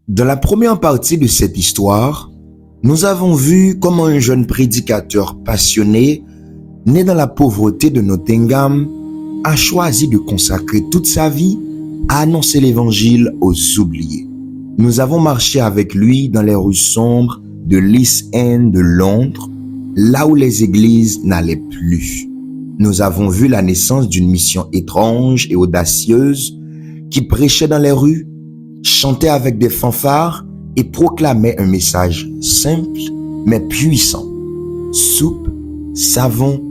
Dans la première partie de cette histoire, nous avons vu comment un jeune prédicateur passionné, né dans la pauvreté de Nottingham, a choisi de consacrer toute sa vie à annoncer l'évangile aux oubliés. Nous avons marché avec lui dans les rues sombres de l'East End de Londres, là où les églises n'allaient plus. Nous avons vu la naissance d'une mission étrange et audacieuse qui prêchait dans les rues, chantait avec des fanfares et proclamait un message simple mais puissant. Soupe, savon,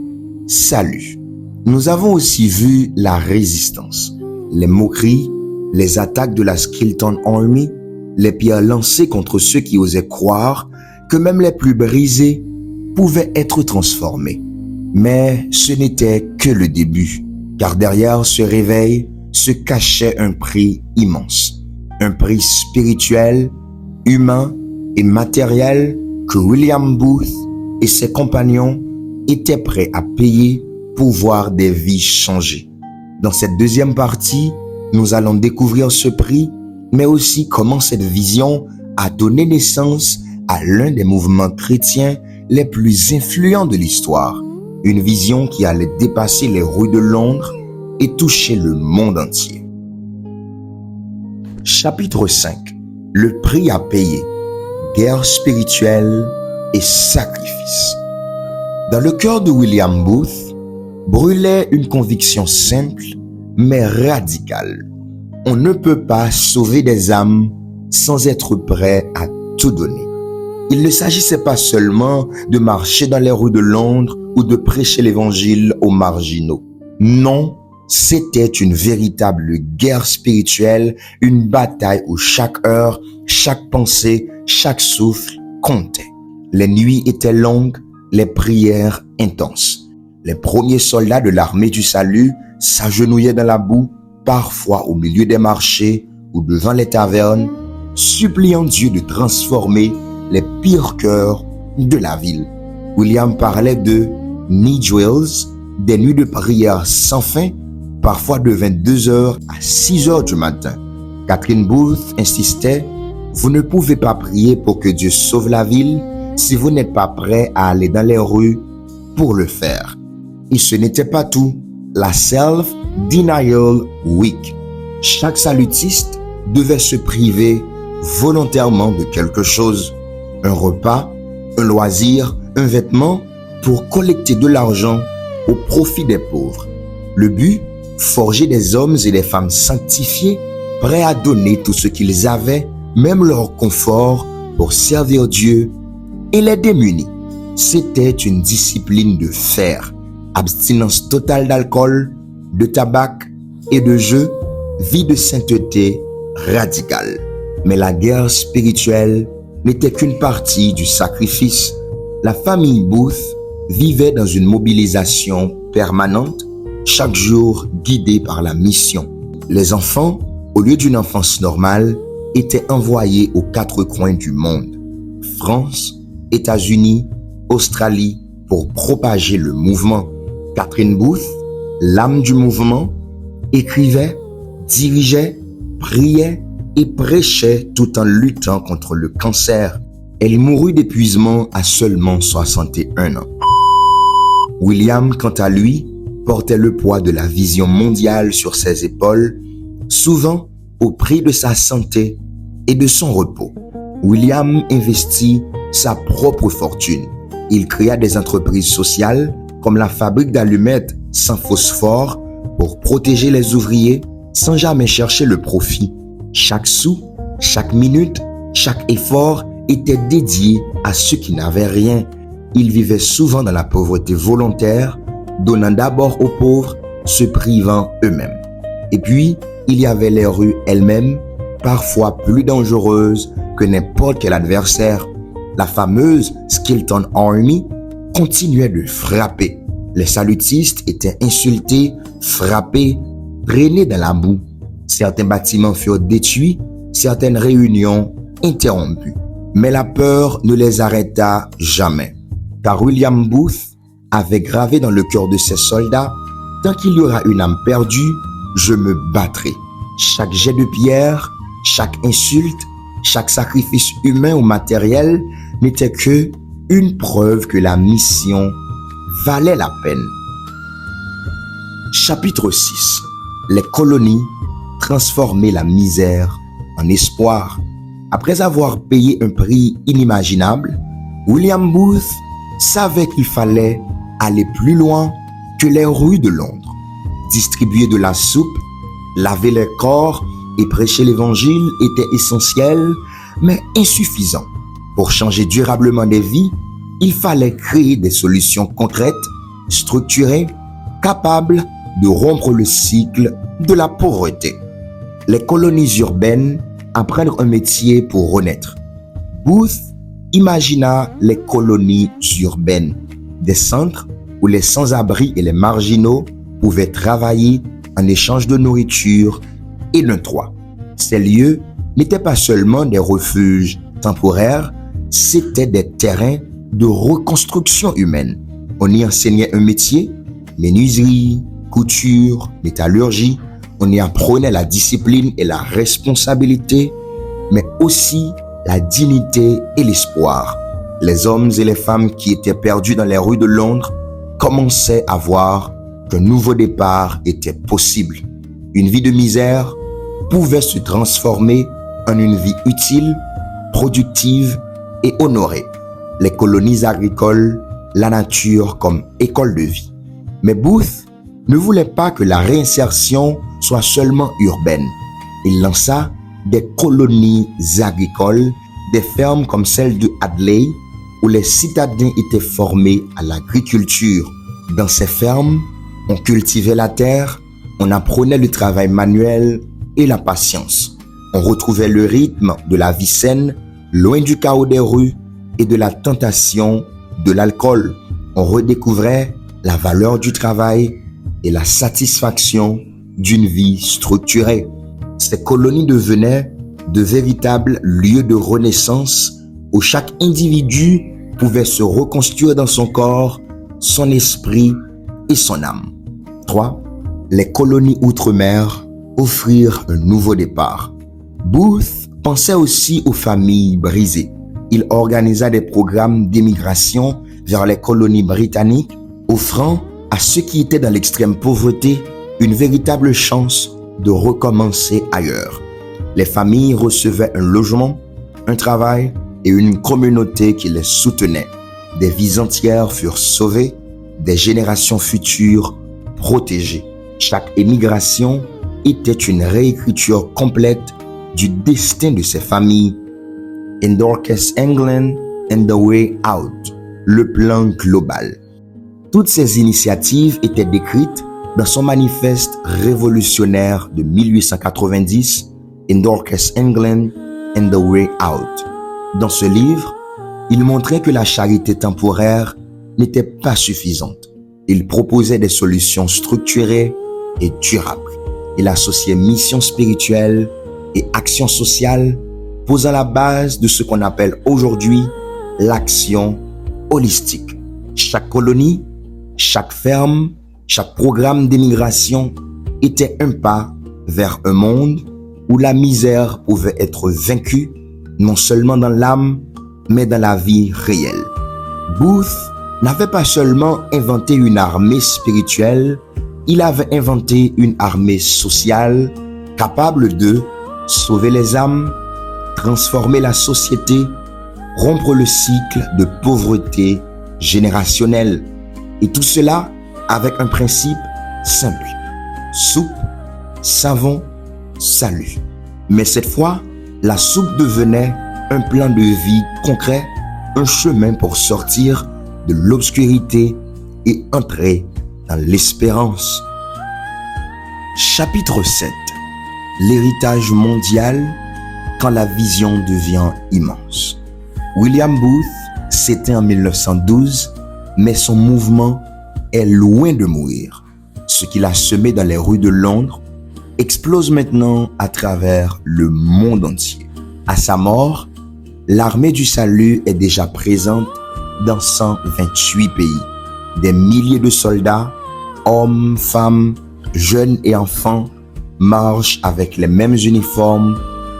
salut. Nous avons aussi vu la résistance, les moqueries, les attaques de la Skeleton Army, les pierres lancées contre ceux qui osaient croire que même les plus brisés pouvaient être transformés. Mais ce n'était que le début, car derrière ce réveil se cachait un prix immense, un prix spirituel, humain et matériel que William Booth et ses compagnons étaient prêts à payer pour voir des vies changer. Dans cette deuxième partie, nous allons découvrir ce prix, mais aussi comment cette vision a donné naissance à l'un des mouvements chrétiens les plus influents de l'histoire. Une vision qui allait dépasser les rues de Londres et toucher le monde entier. Chapitre 5. Le prix à payer. Guerre spirituelle et sacrifice. Dans le cœur de William Booth brûlait une conviction simple mais radicale. On ne peut pas sauver des âmes sans être prêt à tout donner. Il ne s'agissait pas seulement de marcher dans les rues de Londres ou de prêcher l'évangile aux marginaux. Non, c'était une véritable guerre spirituelle, une bataille où chaque heure, chaque pensée, chaque souffle comptait. Les nuits étaient longues, les prières intenses. Les premiers soldats de l'armée du salut s'agenouillaient dans la boue, parfois au milieu des marchés ou devant les tavernes, suppliant Dieu de transformer les pires cœurs de la ville. William parlait de need drills, des nuits de prière sans fin, parfois de 22h à 6h du matin. Catherine Booth insistait, vous ne pouvez pas prier pour que Dieu sauve la ville si vous n'êtes pas prêt à aller dans les rues pour le faire. Et ce n'était pas tout. La Self-Denial Week. Chaque salutiste devait se priver volontairement de quelque chose. Un repas, un loisir, un vêtement pour collecter de l'argent au profit des pauvres. Le but, forger des hommes et des femmes sanctifiés, prêts à donner tout ce qu'ils avaient, même leur confort, pour servir Dieu et les démunis. C'était une discipline de fer. Abstinence totale d'alcool, de tabac et de jeux, vie de sainteté radicale. Mais la guerre spirituelle n'était qu'une partie du sacrifice. La famille Booth vivait dans une mobilisation permanente, chaque jour guidée par la mission. Les enfants, au lieu d'une enfance normale, étaient envoyés aux quatre coins du monde. France, États-Unis, Australie, pour propager le mouvement. Catherine Booth, l'âme du mouvement, écrivait, dirigeait, priait et prêchait tout en luttant contre le cancer. Elle mourut d'épuisement à seulement 61 ans. William, quant à lui, portait le poids de la vision mondiale sur ses épaules, souvent au prix de sa santé et de son repos. William investit sa propre fortune. Il créa des entreprises sociales comme la fabrique d'allumettes sans phosphore pour protéger les ouvriers sans jamais chercher le profit. Chaque sou, chaque minute, chaque effort était dédié à ceux qui n'avaient rien. Ils vivaient souvent dans la pauvreté volontaire, donnant d'abord aux pauvres, se privant eux-mêmes. Et puis, il y avait les rues elles-mêmes, parfois plus dangereuses que n'importe quel adversaire. La fameuse Skeleton Army continuait de frapper. Les salutistes étaient insultés, frappés, traînés dans la boue. Certains bâtiments furent détruits, certaines réunions interrompues. Mais la peur ne les arrêta jamais. Car William Booth avait gravé dans le cœur de ses soldats, tant qu'il y aura une âme perdue, je me battrai. Chaque jet de pierre, chaque insulte, Chaque sacrifice humain ou matériel n'était que une preuve que la mission valait la peine. Chapitre 6. Les colonies transformaient la misère en espoir. Après avoir payé un prix inimaginable, William Booth savait qu'il fallait aller plus loin que les rues de Londres. Distribuer de la soupe, laver les corps et prêcher l'évangile était essentiel, mais insuffisant. Pour changer durablement des vies, il fallait créer des solutions concrètes, structurées, capables de rompre le cycle de la pauvreté. Les colonies urbaines apprennent un métier pour renaître. Booth imagina les colonies urbaines, des centres où les sans-abri et les marginaux pouvaient travailler en échange de nourriture et d'un toit. Ces lieux n'étaient pas seulement des refuges temporaires, c'étaient des terrains de reconstruction humaine. On y enseignait un métier, menuiserie, couture, métallurgie. On y apprenait la discipline et la responsabilité, mais aussi la dignité et l'espoir. Les hommes et les femmes qui étaient perdus dans les rues de Londres commençaient à voir qu'un nouveau départ était possible. Une vie de misère pouvait se transformer en une vie utile, productive et honorée. Les colonies agricoles, la nature comme école de vie. Mais Booth ne voulait pas que la réinsertion soit seulement urbaine. Il lança des colonies agricoles, des fermes comme celle de Hadley, où les citadins étaient formés à l'agriculture. Dans ces fermes, on cultivait la terre, on apprenait le travail manuel et la patience. On retrouvait le rythme de la vie saine, loin du chaos des rues et de la tentation de l'alcool. On redécouvrait la valeur du travail et la satisfaction d'une vie structurée. Ces colonies devenaient de véritables lieux de renaissance où chaque individu pouvait se reconstruire dans son corps, son esprit et son âme. 3. Les colonies outre-mer offrirent un nouveau départ. Booth pensait aussi aux familles brisées. Il organisa des programmes d'émigration vers les colonies britanniques, offrant à ceux qui étaient dans l'extrême pauvreté une véritable chance de recommencer ailleurs. Les familles recevaient un logement, un travail et une communauté qui les soutenait. Des vies entières furent sauvées, des générations futures protégées. Chaque émigration était une réécriture complète du destin de ces familles. In Dorcas England and the Way Out, le plan global. Toutes ces initiatives étaient décrites dans son manifeste révolutionnaire de 1890, In Dorcas England and the Way Out. Dans ce livre, il montrait que la charité temporaire n'était pas suffisante. Il proposait des solutions structurées et durables. Il associait mission spirituelle et action sociale, posant la base de ce qu'on appelle aujourd'hui l'action holistique. Chaque colonie, chaque ferme, chaque programme d'émigration était un pas vers un monde où la misère pouvait être vaincue, non seulement dans l'âme, mais dans la vie réelle. Booth n'avait pas seulement inventé une armée spirituelle, il avait inventé une armée sociale capable de sauver les âmes, transformer la société, rompre le cycle de pauvreté générationnelle. Et tout cela avec un principe simple. Soupe, savon, salut. Mais cette fois, la soupe devenait un plan de vie concret, un chemin pour sortir de l'obscurité et entrer dans l'espérance. Chapitre 7. L'héritage mondial quand la vision devient immense. William Booth s'éteint en 1912, mais son mouvement est loin de mourir. Ce qu'il a semé dans les rues de Londres explose maintenant à travers le monde entier. À sa mort, l'armée du salut est déjà présente dans 128 pays. Des milliers de soldats, hommes, femmes, jeunes et enfants marchent avec les mêmes uniformes,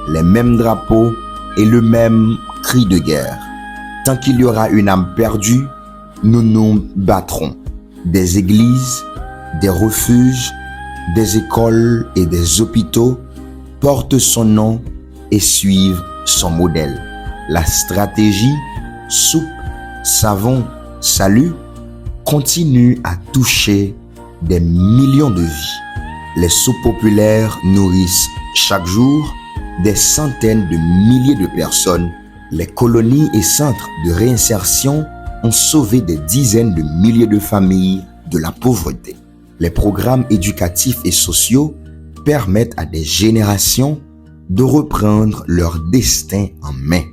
les mêmes drapeaux, et le même cri de guerre. Tant qu'il y aura une âme perdue, nous nous battrons. Des églises, des refuges, des écoles et des hôpitaux portent son nom et suivent son modèle. La stratégie soupe, savon, salut continue à toucher des millions de vies. Les soupes populaires nourrissent chaque jour des centaines de milliers de personnes. Les colonies et centres de réinsertion ont sauvé des dizaines de milliers de familles de la pauvreté. Les programmes éducatifs et sociaux permettent à des générations de reprendre leur destin en main.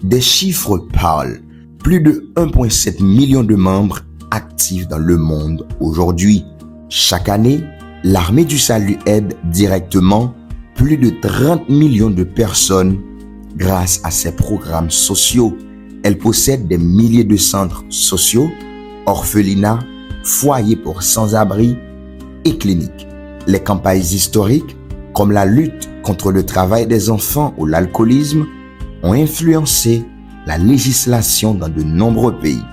Des chiffres parlent. Plus de 1,7 million de membres actifs dans le monde aujourd'hui. Chaque année, l'Armée du Salut aide directement plus de 30 millions de personnes grâce à ses programmes sociaux. Elle possède des milliers de centres sociaux, orphelinats, foyers pour sans-abri et cliniques. Les campagnes historiques, comme la lutte contre le travail des enfants ou l'alcoolisme, ont influencé la législation dans de nombreux pays.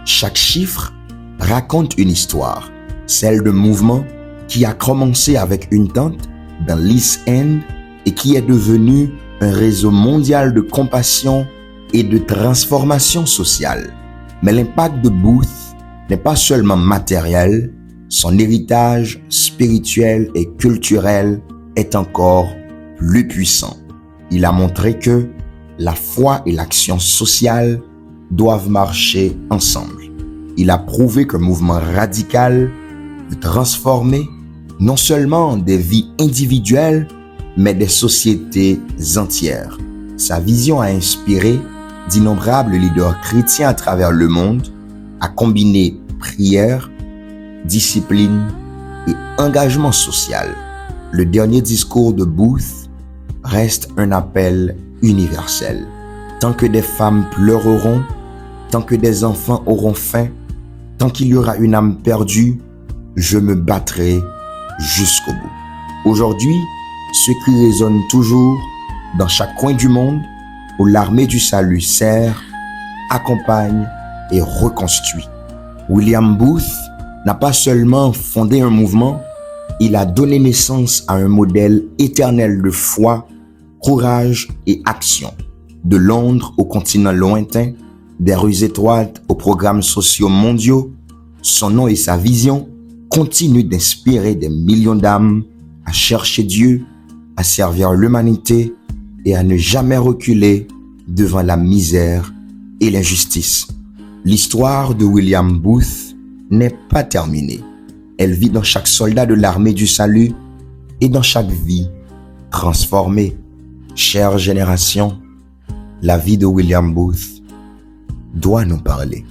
Chaque chiffre raconte une histoire, celle d'un mouvement qui a commencé avec une tante dans l'East End et qui est devenu un réseau mondial de compassion et de transformation sociale. Mais l'impact de Booth n'est pas seulement matériel, son héritage spirituel et culturel est encore plus puissant. Il a montré que la foi et l'action sociale doivent marcher ensemble. Il a prouvé qu'un mouvement radical peut transformer non seulement des vies individuelles, mais des sociétés entières. Sa vision a inspiré d'innombrables leaders chrétiens à travers le monde à combiner prière, discipline et engagement social. Le dernier discours de Booth reste un appel universel. Tant que des femmes pleureront, tant que des enfants auront faim, tant qu'il y aura une âme perdue, je me battrai jusqu'au bout. Aujourd'hui, ce qui résonne toujours dans chaque coin du monde où l'Armée du Salut sert, accompagne et reconstruit. William Booth n'a pas seulement fondé un mouvement, il a donné naissance à un modèle éternel de foi, courage et action. De Londres au continent lointain, des rues étroites aux programmes sociaux mondiaux, son nom et sa vision continuent d'inspirer des millions d'âmes à chercher Dieu, à servir l'humanité et à ne jamais reculer devant la misère et l'injustice. L'histoire de William Booth n'est pas terminée. Elle vit dans chaque soldat de l'Armée du Salut et dans chaque vie transformée. Chère génération, la vie de William Booth doit nous parler.